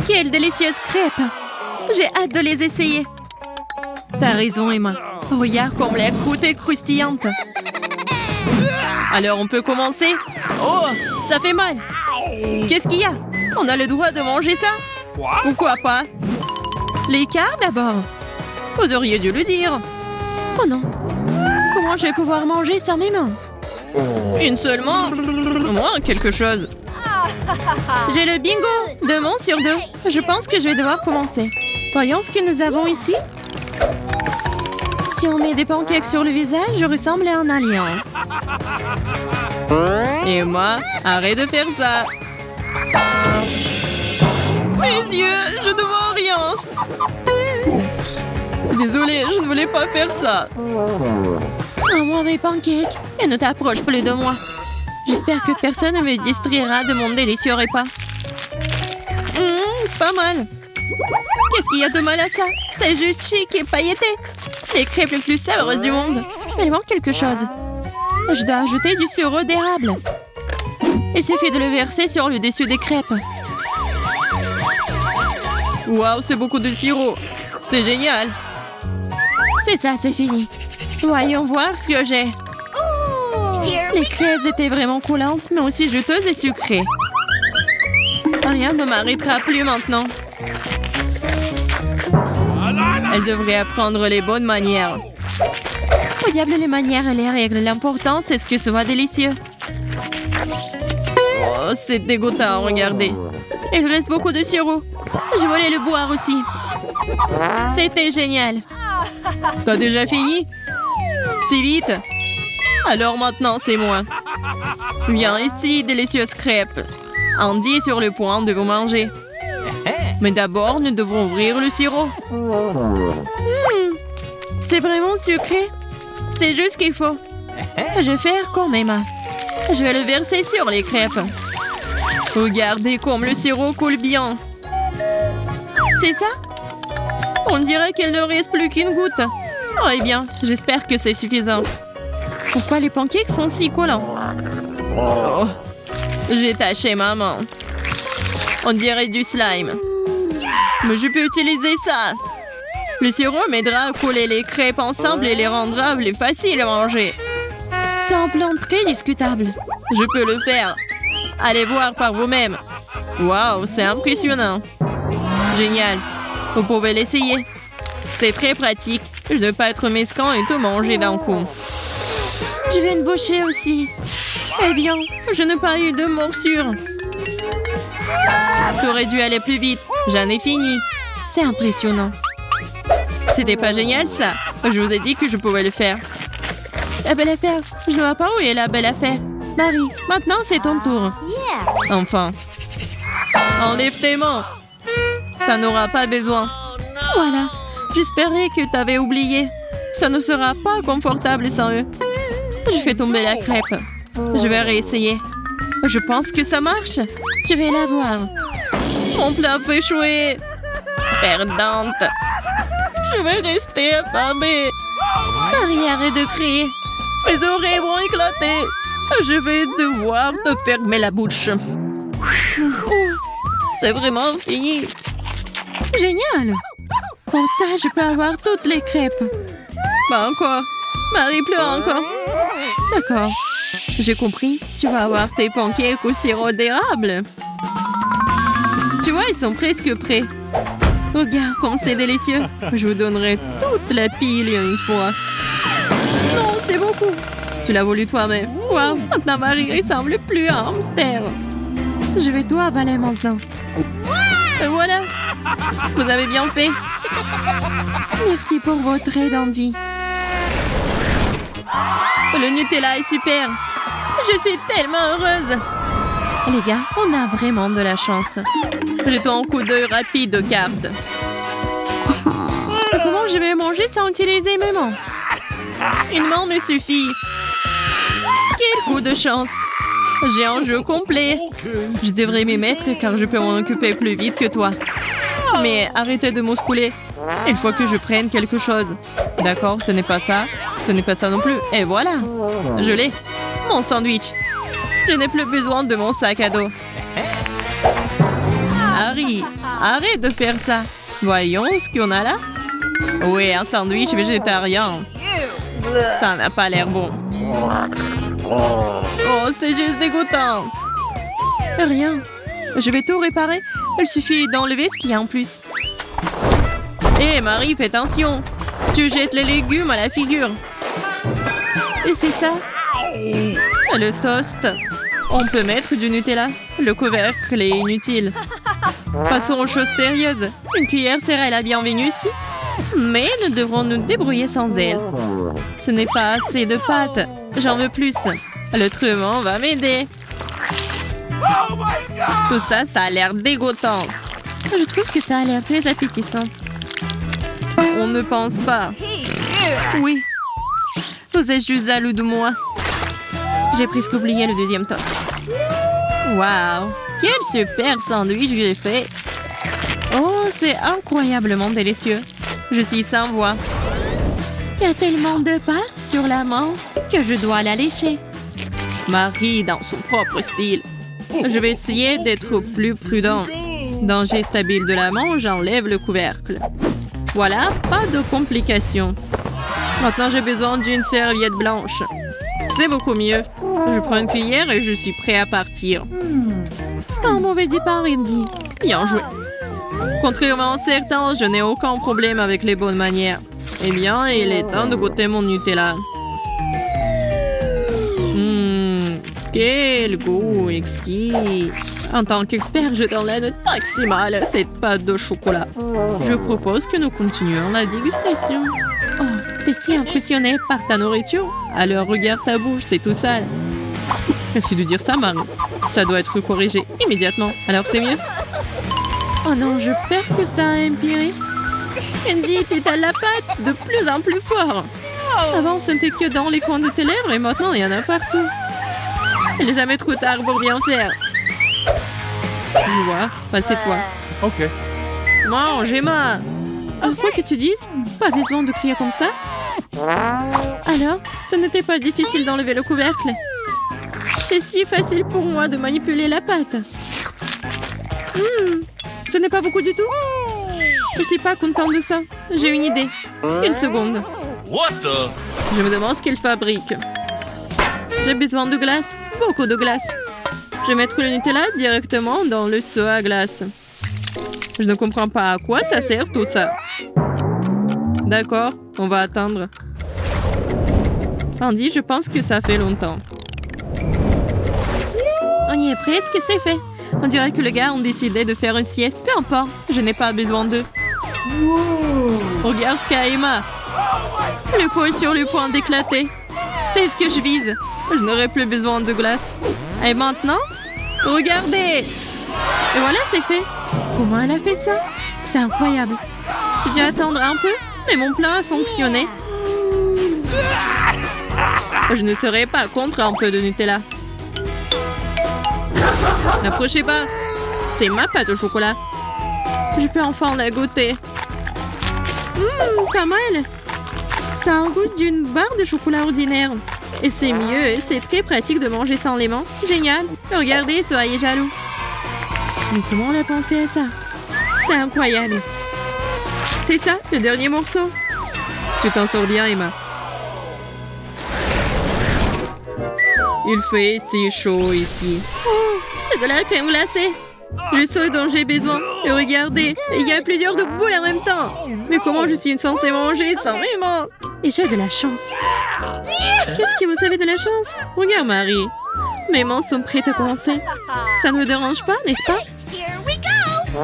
Quelle délicieuse crêpe! J'ai hâte de les essayer. T'as raison, Emma. Regarde comme la croûte est croustillante. Alors, on peut commencer? Oh, ça fait mal. Qu'est-ce qu'il y a? On a le droit de manger ça? Pourquoi pas? L'écart d'abord. Vous auriez dû le dire. Oh non. Comment je vais pouvoir manger sans mes mains? Une seulement? Moi, quelque chose. J'ai le bingo! 2 mains sur 2. Je pense que je vais devoir commencer. Voyons ce que nous avons ici. Si on met des pancakes sur le visage, je ressemble à un alien. Et moi, arrête de faire ça. Mes yeux, je ne vois rien. Désolée, je ne voulais pas faire ça. Oh, moi, mes pancakes. Et ne t'approche plus de moi. J'espère que personne ne me distraira de mon délicieux repas. Pas mal. Qu'est-ce qu'il y a de mal à ça? C'est juste chic et pailleté. Les crêpes les plus savreuses du monde. Il manque quelque chose. Je dois ajouter du sirop d'érable. Il suffit de le verser sur le dessus des crêpes. Waouh, c'est beaucoup de sirop. C'est génial. C'est ça, c'est fini. Voyons voir ce que j'ai. Les crêpes étaient vraiment coulantes, mais aussi juteuses et sucrées. Rien ne m'arrêtera plus maintenant. Elle devrait apprendre les bonnes manières. Au diable les manières et les règles. L'important, c'est ce que ce soit délicieux. Oh, c'est dégoûtant, regardez. Il reste beaucoup de sirop. Je voulais le boire aussi. C'était génial. T'as déjà fini? Si vite? Alors maintenant, c'est moi. Viens ici, délicieuse crêpe. Andy est sur le point de vous manger. Mais d'abord, nous devrons ouvrir le sirop. C'est vraiment sucré. C'est juste ce qu'il faut. Je vais faire comme Emma. Je vais le verser sur les crêpes. Regardez comme le sirop coule bien. C'est ça? On dirait qu'il ne reste plus qu'une goutte. Oh, eh bien, j'espère que c'est suffisant. Pourquoi les pancakes sont si collants? Oh, j'ai taché ma main. On dirait du slime. Mais je peux utiliser ça. Le sirop m'aidera à coller les crêpes ensemble et les rendra plus faciles à manger. C'est un plan très discutable. Je peux le faire. Allez voir par vous-même. Waouh, c'est impressionnant. Génial. Vous pouvez l'essayer. C'est très pratique. Je ne veux pas être mesquin et tout manger d'un coup. Je vais une bouchée aussi. Eh bien, je n'ai pas eu de morsure. T'aurais dû aller plus vite. J'en ai fini. C'est impressionnant. C'était pas génial, ça? Je vous ai dit que je pouvais le faire. La belle affaire. Je ne vois pas où est la belle affaire. Marie, maintenant c'est ton tour. Enfin. Enlève tes mains. T'en auras pas besoin. Voilà. J'espérais que t'avais oublié. Ça ne sera pas confortable sans eux. Je fais tomber la crêpe. Je vais réessayer. Je pense que ça marche. Je vais la voir. Mon plat fait échouer. Perdante. Je vais rester affamée. Marie, arrête de crier. Mes oreilles vont éclater. Je vais devoir te fermer la bouche. C'est vraiment fini. Génial. Comme ça, je peux avoir toutes les crêpes. Pas encore. Marie pleure encore. D'accord. J'ai compris. Tu vas avoir tes pancakes au sirop d'érable. Tu vois, ils sont presque prêts. Regarde comme c'est délicieux. Je vous donnerai toute la pile une fois. Non, c'est beaucoup. Tu l'as voulu toi-même. Wow, maintenant Marie ressemble plus à un hamster. Je vais tout avaler maintenant. Et voilà. Vous avez bien fait. Merci pour votre aide, Andy. Le Nutella est super. Je suis tellement heureuse. Les gars, on a vraiment de la chance. Jetons un coup d'œil rapide aux cartes. Comment je vais manger sans utiliser mes mains? Une main me suffit. Quel coup de chance. J'ai un jeu complet. Je devrais m'y mettre car je peux m'en occuper plus vite que toi. Mais arrêtez de m'ouscouler. Il faut que je prenne quelque chose. D'accord, ce n'est pas ça. Ce n'est pas ça non plus. Et voilà. Je l'ai. Mon sandwich. Je n'ai plus besoin de mon sac à dos. Marie, arrête de faire ça. Voyons ce qu'on a là. Oui, un sandwich végétarien. Ça n'a pas l'air bon. Oh, c'est juste dégoûtant. Rien. Je vais tout réparer. Il suffit d'enlever ce qu'il y a en plus. Hé, Marie, fais attention. Tu jettes les légumes à la figure. Et c'est ça. Le toast. On peut mettre du Nutella. Le couvercle est inutile. Passons aux choses sérieuses. Une cuillère serait la bienvenue ici. Mais nous devrons nous débrouiller sans elle. Ce n'est pas assez de pâtes. J'en veux plus. Le trumeau va m'aider. Tout ça, ça a l'air dégoûtant. Je trouve que ça a l'air très appétissant. On ne pense pas. Oui. Vous êtes juste jaloux de moi. J'ai presque oublié le deuxième toast. Waouh! Quel super sandwich j'ai fait! Oh, c'est incroyablement délicieux. Je suis sans voix. Il y a tellement de pâtes sur la main que je dois la lécher. Marie dans son propre style. Je vais essayer d'être plus prudent. Dans le geste habile de la main, j'enlève le couvercle. Voilà, pas de complications. Maintenant, j'ai besoin d'une serviette blanche. C'est beaucoup mieux. Je prends une cuillère et je suis prêt à partir. Pas un mauvais départ, Andy. Bien joué. Contrairement à certains, je n'ai aucun problème avec les bonnes manières. Eh bien, il est temps de goûter mon Nutella. Quel goût exquis. En tant qu'expert, je donne la note maximale à cette pâte de chocolat. Je propose que nous continuions la dégustation. Oh, t'es si impressionné par ta nourriture? Alors regarde ta bouche, c'est tout sale. Merci de dire ça, Marie. Ça doit être corrigé immédiatement. Alors c'est mieux? Oh non, je perds que ça a empiré. Andy, t'étales la pâte de plus en plus fort. Avant, ce n'était que dans les coins de tes lèvres et maintenant, il y en a partout. Il n'est jamais trop tard pour bien faire. Je vois, pas cette fois. Ok. Mange, Emma. Oh, quoi que tu dises, pas besoin de crier comme ça. Alors, ce n'était pas difficile d'enlever le couvercle. C'est si facile pour moi de manipuler la pâte. Ce n'est pas beaucoup du tout. Je suis pas contente de ça. J'ai une idée. Une seconde. What the? Je me demande ce qu'il fabrique. J'ai besoin de glace. Beaucoup de glace. Je vais mettre le Nutella directement dans le seau à glace. Je ne comprends pas à quoi ça sert tout ça. D'accord, on va attendre. Andy, je pense que ça fait longtemps. On y est presque, c'est fait. On dirait que les gars ont décidé de faire une sieste. Peu importe, je n'ai pas besoin d'eux. Regarde ce qu'a Emma. Le pot est sur le point d'éclater. C'est ce que je vise. Je n'aurai plus besoin de glace. Et maintenant, regardez. Et voilà, c'est fait. Comment elle a fait ça? C'est incroyable. J'ai dû attendre un peu, mais mon plan a fonctionné. Je ne serais pas contre un peu de Nutella. N'approchez pas. C'est ma pâte au chocolat. Je peux enfin la goûter. Pas mal. Ça a un goût d'une barre de chocolat ordinaire. Et c'est mieux, c'est très pratique de manger sans les mains. Génial. Regardez, soyez jaloux. Mais comment on a pensé à ça? C'est incroyable. C'est ça, le dernier morceau. Tu t'en sors bien, Emma. Il fait si chaud ici. Oh, c'est de la crème glacée. Je sais ce dont j'ai besoin. Et regardez, il y a plusieurs de boules en même temps. Mais comment je suis censée manger sans vraiment? Et j'ai de la chance. Qu'est-ce que vous avez de la chance? Regarde, Marie. Mes mains sont prêtes à commencer. Ça ne me dérange pas, n'est-ce pas?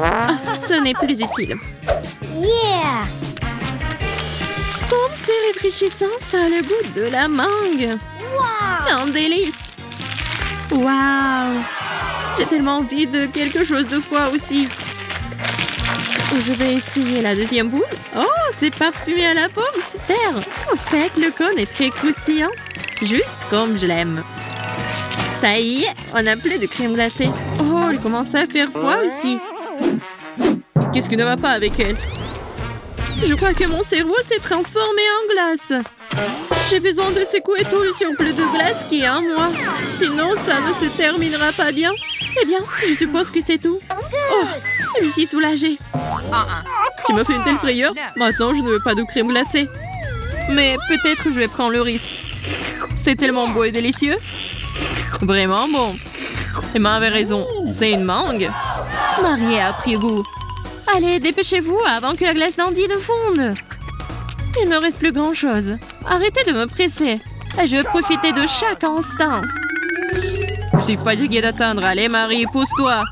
Ah, ce n'est plus utile. Yeah! Comme c'est rafraîchissant, ça a le goût de la mangue. C'est un délice. Waouh! J'ai tellement envie de quelque chose de froid aussi. Je vais essayer la deuxième boule. Oh, c'est parfumé à la pomme, super! En fait, le cône est très croustillant. Juste comme je l'aime. Ça y est, on a plein de crème glacée. Oh, il commence à faire froid aussi. Qu'est-ce qui ne va pas avec elle? Je crois que mon cerveau s'est transformé en glace. J'ai besoin de secouer tout le surplus de glace qui est en moi. Sinon, ça ne se terminera pas bien. Eh bien, je suppose que c'est tout. Oh, Je suis soulagée. Tu m'as fait une telle frayeur? Maintenant, je ne veux pas de crème glacée. Mais peut-être je vais prendre le risque. C'est tellement beau et délicieux. Vraiment bon. Emma avait raison. C'est une mangue. Marie a pris goût. Allez, dépêchez-vous avant que la glace d'Andy ne fonde. Il ne me reste plus grand-chose. Arrêtez de me presser. Je veux profiter de chaque instant. Je suis fatiguée d'attendre. Allez, Marie, pousse-toi.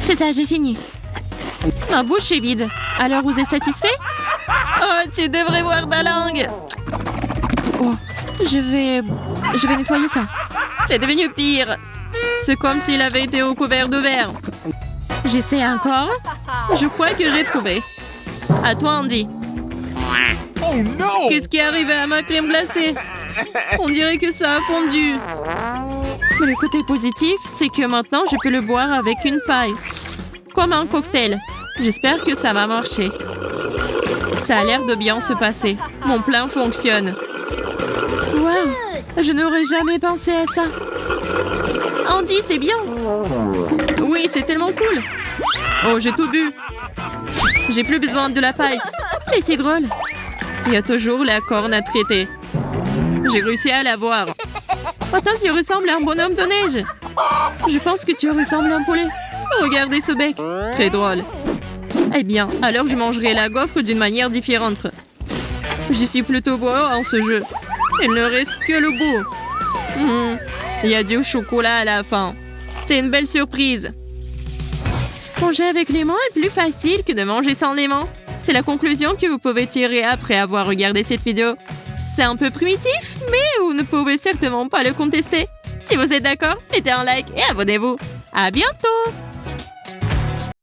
C'est ça, j'ai fini. Ma bouche est vide. Alors, vous êtes satisfait? Oh, tu devrais voir ta langue. Oh, je vais nettoyer ça. C'est devenu pire. C'est comme s'il avait été recouvert de verre. J'essaie encore. Je crois que j'ai trouvé. À toi, Andy. Oh non! Qu'est-ce qui est arrivé à ma crème glacée? On dirait que ça a fondu. Mais le côté positif, c'est que maintenant, je peux le boire avec une paille. Comme un cocktail. J'espère que ça va marcher. Ça a l'air de bien se passer. Mon plan fonctionne. Waouh! Je n'aurais jamais pensé à ça. Andy, c'est bien. Oui, c'est tellement cool. Oh, j'ai tout bu. J'ai plus besoin de la paille. Et c'est drôle. Il y a toujours la corne à traiter. J'ai réussi à la voir. Attends, tu ressembles à un bonhomme de neige. Je pense que tu ressembles à un poulet. Regardez ce bec. Très drôle. Eh bien, alors je mangerai la gaufre d'une manière différente. Je suis plutôt bon en ce jeu. Il ne reste que le goût. Il y a du chocolat à la fin. C'est une belle surprise. Manger avec l'aimant est plus facile que de manger sans l'aimant. C'est la conclusion que vous pouvez tirer après avoir regardé cette vidéo. C'est un peu primitif, mais vous ne pouvez certainement pas le contester. Si vous êtes d'accord, mettez un like et abonnez-vous. À bientôt!